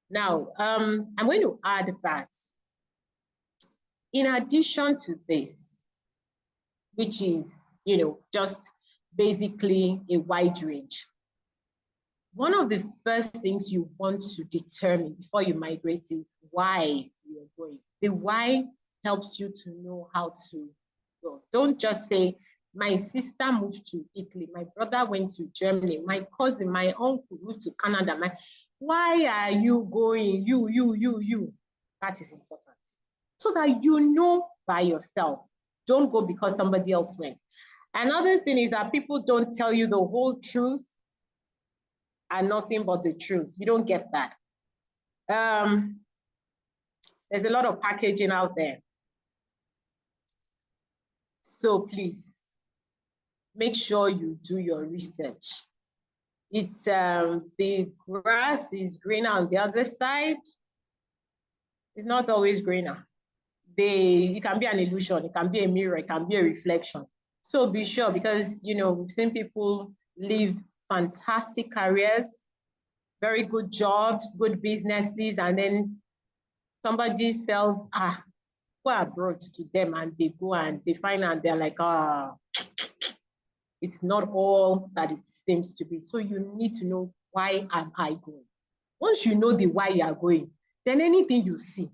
[SPEAKER 3] Now, I'm going to add that in addition to this, which is, just basically a wide range. One of the first things you want to determine before you migrate is why you're going. The why helps you to know how to go. Don't just say, my sister moved to Italy, my brother went to Germany, my cousin, my uncle moved to Canada. Why are you going? You. That is important. So that you know by yourself. Don't go because somebody else went. Another thing is that people don't tell you the whole truth and nothing but the truth. You don't get that. There's a lot of packaging out there. So please, make sure you do your research. It's the grass is greener on the other side. It's not always greener. It can be an illusion, it can be a mirror, it can be a reflection. So be sure, because we've seen people live fantastic careers, very good jobs, good businesses, and then somebody sells, go abroad to them, and they go and they find out they're like, it's not all that it seems to be. So you need to know, why am I going? Once you know the why you are going, then anything you see,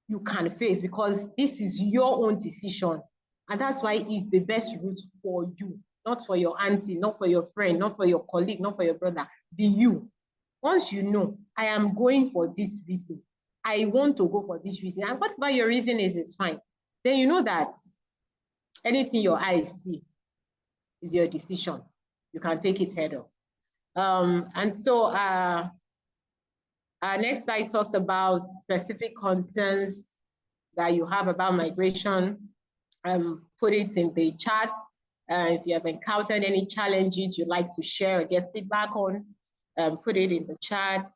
[SPEAKER 3] you can face, because this is your own decision. And that's why it's the best route for you, not for your auntie, not for your friend, not for your colleague, not for your brother. Be you. Once you know, I am going for this reason, I want to go for this reason, and whatever your reason is fine. Then you know that anything your eyes see is your decision. You can take it head on. And so our next slide talks about specific concerns that you have about migration. Put it in the chat. If you have encountered any challenges you'd like to share or get feedback on, put it in the chat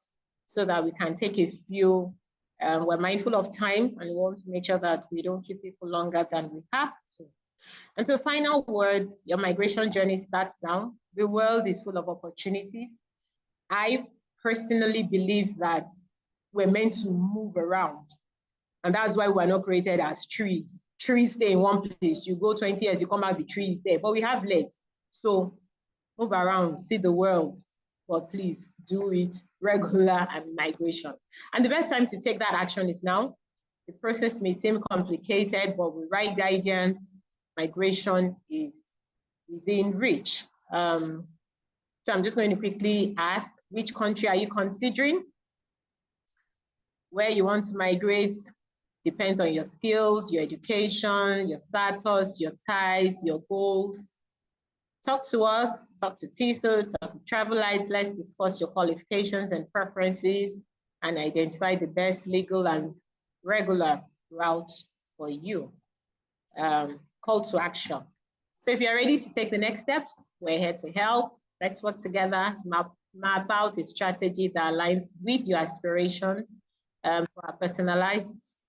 [SPEAKER 3] so that we can take a few. We're mindful of time, and we want to make sure that we don't keep people longer than we have to. And so, final words, your migration journey starts now. The world is full of opportunities. I personally believe that we're meant to move around. And that's why we're not created as trees. Trees stay in one place. You go 20 years, you come out, the tree is there. But we have legs. So move around, see the world. But please do it regular and migration. And the best time to take that action is now. The process may seem complicated, but with right guidance, migration is within reach. So I'm just going to quickly ask, which country are you considering? Where you want to migrate depends on your skills, your education, your status, your ties, your goals. Talk to us, talk to Teasoo, talk to Travelite. Let's discuss your qualifications and preferences and identify the best legal and regular route for you. Call to action. So if you're ready to take the next steps, we're here to help. Let's work together to map out a strategy that aligns with your aspirations. For our personalized,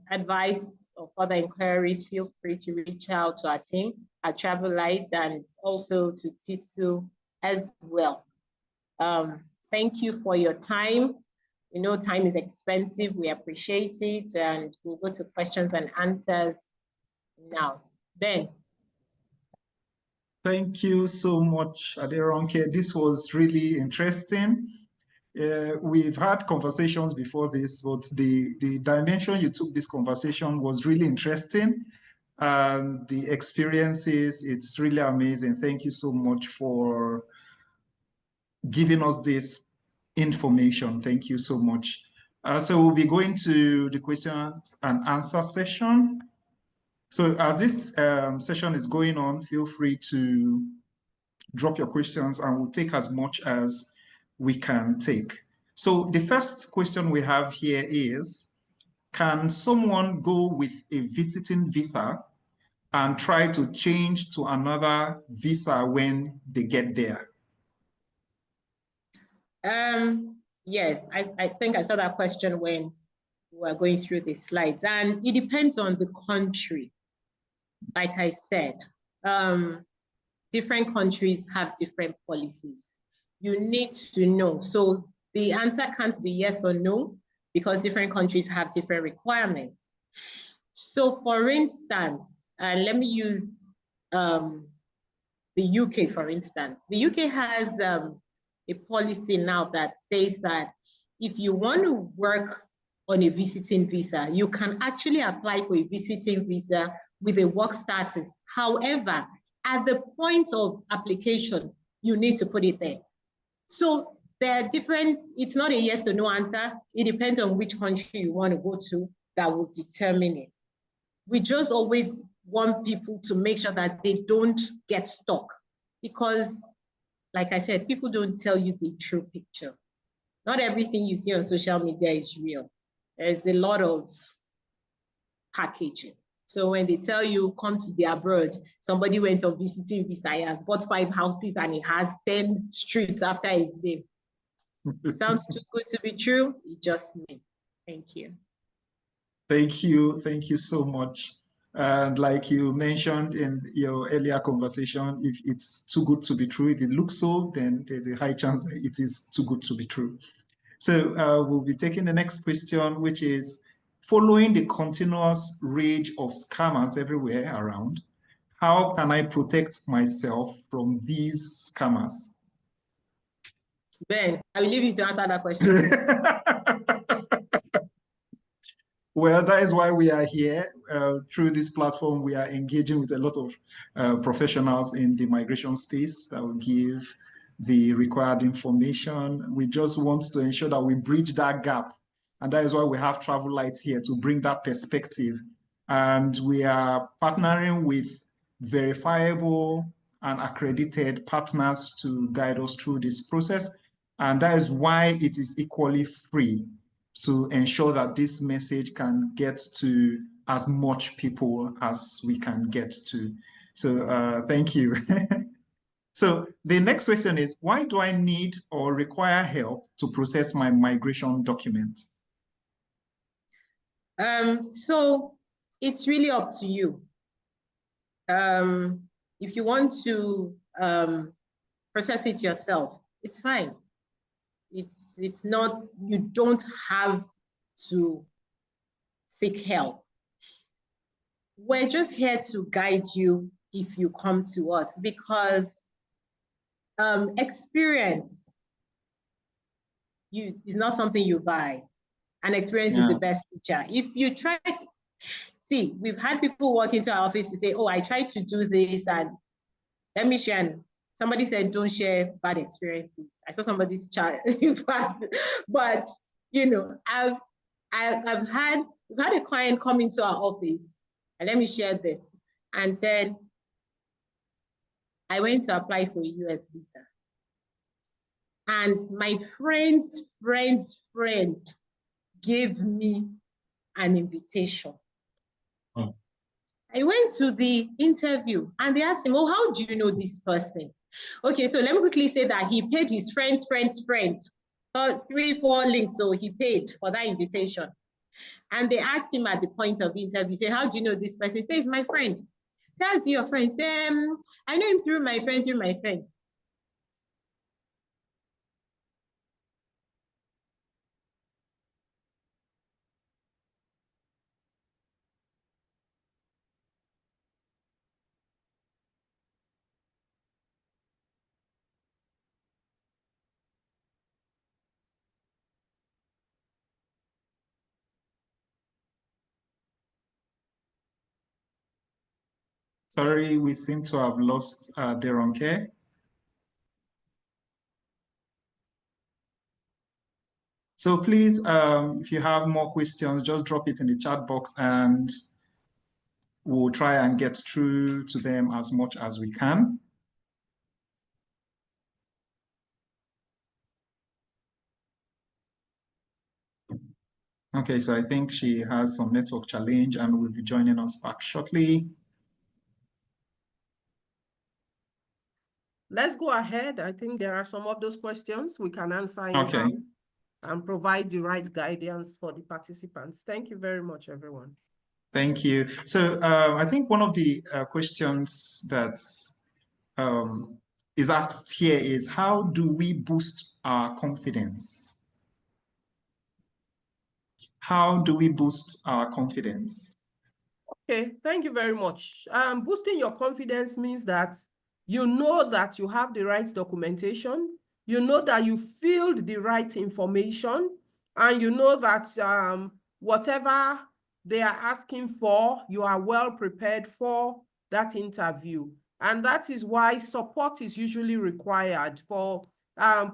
[SPEAKER 3] advice or further inquiries, feel free to reach out to our team at Travelite and also to Teasoo as well. Thank you for your time. Time is expensive. We appreciate it, and we'll go to questions and answers now. Ben.
[SPEAKER 1] Thank you so much, Aderonke. This was really interesting. We've had conversations before this, but the dimension you took this conversation was really interesting. And the experiences, it's really amazing. Thank you so much for giving us this information. Thank you so much. So we'll be going to the questions and answer session. So as this session is going on, feel free to drop your questions and we'll take as much as we can take. So the first question we have here is, can someone go with a visiting visa and try to change to another visa when they get there?
[SPEAKER 3] Yes, I think I saw that question when we were going through the slides, and it depends on the country. Like I said, different countries have different policies. You need to know. So the answer can't be yes or no, because different countries have different requirements. So for instance, let me use the UK, for instance. The UK has a policy now that says that if you want to work on a visiting visa, you can actually apply for a visiting visa with a work status. However, at the point of application, you need to put it there. So there are different, it's not a yes or no answer. It depends on which country you want to go to that will determine it. We just always want people to make sure that they don't get stuck because, like I said, people don't tell you the true picture. Not everything you see on social media is real. There's a lot of packaging. So when they tell you come to the abroad, somebody went on visiting visa, he has bought 5 houses and he has 10 streets after his name. It sounds too good to be true. It just me. Thank you.
[SPEAKER 1] Thank you. Thank you so much. And like you mentioned in your earlier conversation, if it's too good to be true, if it looks so, then there's a high chance that it is too good to be true. So we'll be taking the next question, which is, following the continuous rage of scammers everywhere around, how can I protect myself from these scammers?
[SPEAKER 3] Ben, I will leave you to answer that question.
[SPEAKER 1] Well, that is why we are here. Through this platform, we are engaging with a lot of professionals in the migration space that will give the required information. We just want to ensure that we bridge that gap. And that is why we have Travelite here to bring that perspective. And we are partnering with verifiable and accredited partners to guide us through this process. And that is why it is equally free, to ensure that this message can get to as much people as we can get to. So thank you. So the next question is, why do I need or require help to process my migration document?
[SPEAKER 3] So it's really up to you. If you want to process it yourself, it's fine. It's not, you don't have to seek help. We're just here to guide you if you come to us, because experience is not something you buy, and experience is the best teacher. If you try to, see, we've had people walk into our office to say, oh, I tried to do this, and let me share. Somebody said, don't share bad experiences. I saw somebody's child, but you know, we've had a client come into our office, and let me share this, and said, I went to apply for a US visa, and my friend's friend gave me an invitation. Oh. I went to the interview, and they asked him, oh, how do you know this person? Okay, so let me quickly say that he paid his friend's friend 3-4 links, so he paid for that invitation. And they asked him at the point of the interview, say, how do you know this person? He says, my friend. Tell your friend, say, I know him through my friend,
[SPEAKER 1] Sorry, we seem to have lost Aderonke. So please, if you have more questions, just drop it in the chat box and we'll try and get through to them as much as we can. Okay, so I think she has some network challenge and will be joining us back shortly.
[SPEAKER 2] Let's go ahead. I think there are some of those questions we can answer in hand and provide the right guidance for the participants. Thank you very much, everyone.
[SPEAKER 1] Thank you. So I think one of the questions that is asked here is, how do we boost our confidence? How do we boost our confidence?
[SPEAKER 2] Okay, thank you very much. Boosting your confidence means that you know that you have the right documentation, you know that you filled the right information, and you know that whatever they are asking for, you are well prepared for that interview. And that is why support is usually required for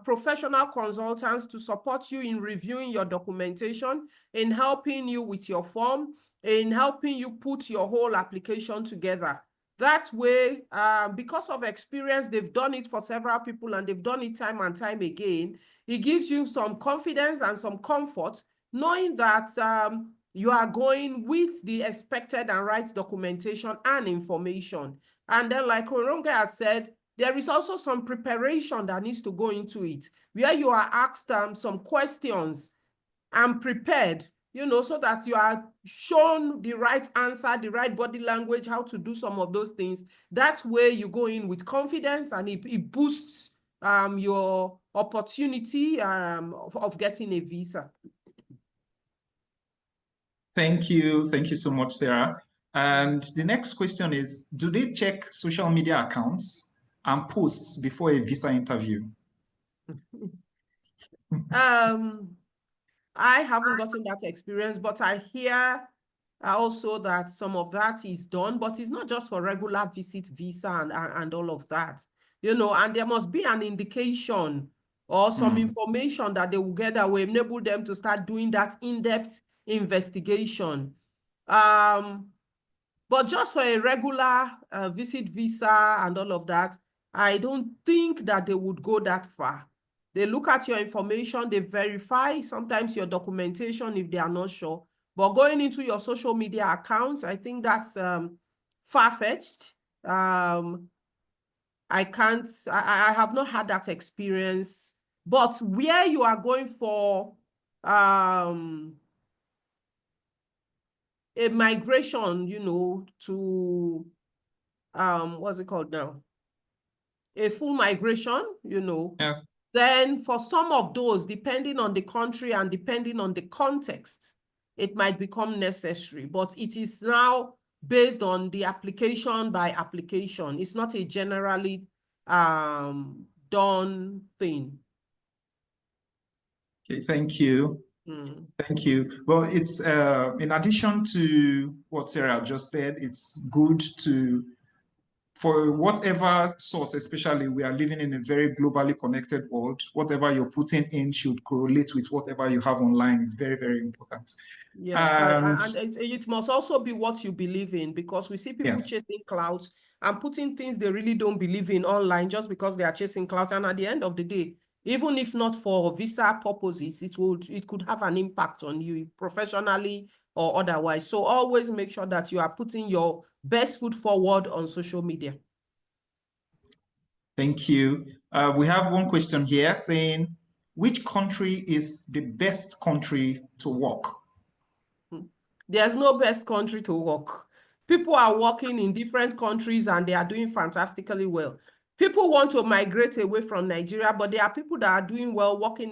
[SPEAKER 2] professional consultants to support you in reviewing your documentation, in helping you with your form, in helping you put your whole application together. That way, because of experience, they've done it for several people and they've done it time and time again. It gives you some confidence and some comfort, knowing that you are going with the expected and right documentation and information. And then, like Aderonke has said, there is also some preparation that needs to go into it, where you are asked some questions and prepared, so that you are shown the right answer, the right body language, how to do some of those things. That way you go in with confidence and it boosts your opportunity of getting a visa.
[SPEAKER 1] Thank you. Thank you so much, Sarah. And the next question is, do they check social media accounts and posts before a visa interview?
[SPEAKER 2] I haven't gotten that experience, but I hear also that some of that is done, but it's not just for regular visit visa and all of that, and there must be an indication or some information that they will get that will enable them to start doing that in-depth investigation. But just for a regular visit visa and all of that, I don't think that they would go that far. They look at your information, they verify sometimes your documentation if they are not sure. But going into your social media accounts, I think that's far-fetched. I have not had that experience. But where you are going for a migration, to what's it called now? A full migration,
[SPEAKER 1] Yes.
[SPEAKER 2] Then for some of those, depending on the country and depending on the context, it might become necessary. But it is now based on the application by application. It's not a generally done thing.
[SPEAKER 1] Okay, thank you. Thank you. Well, it's in addition to what Sarah just said, it's good for whatever source, especially we are living in a very globally connected world, whatever you're putting in should correlate with whatever you have online is very, very important.
[SPEAKER 2] Yes, and it must also be what you believe in, because we see people chasing clouds and putting things they really don't believe in online just because they are chasing clouds. And at the end of the day, even if not for visa purposes, it could have an impact on you professionally or otherwise. So always make sure that you are putting your best foot forward on social media.
[SPEAKER 1] Thank you. We have one question here saying, which country is the best country to work?
[SPEAKER 2] There's no best country to work. People are working in different countries and they are doing fantastically well. People want to migrate away from Nigeria, but there are people that are doing well working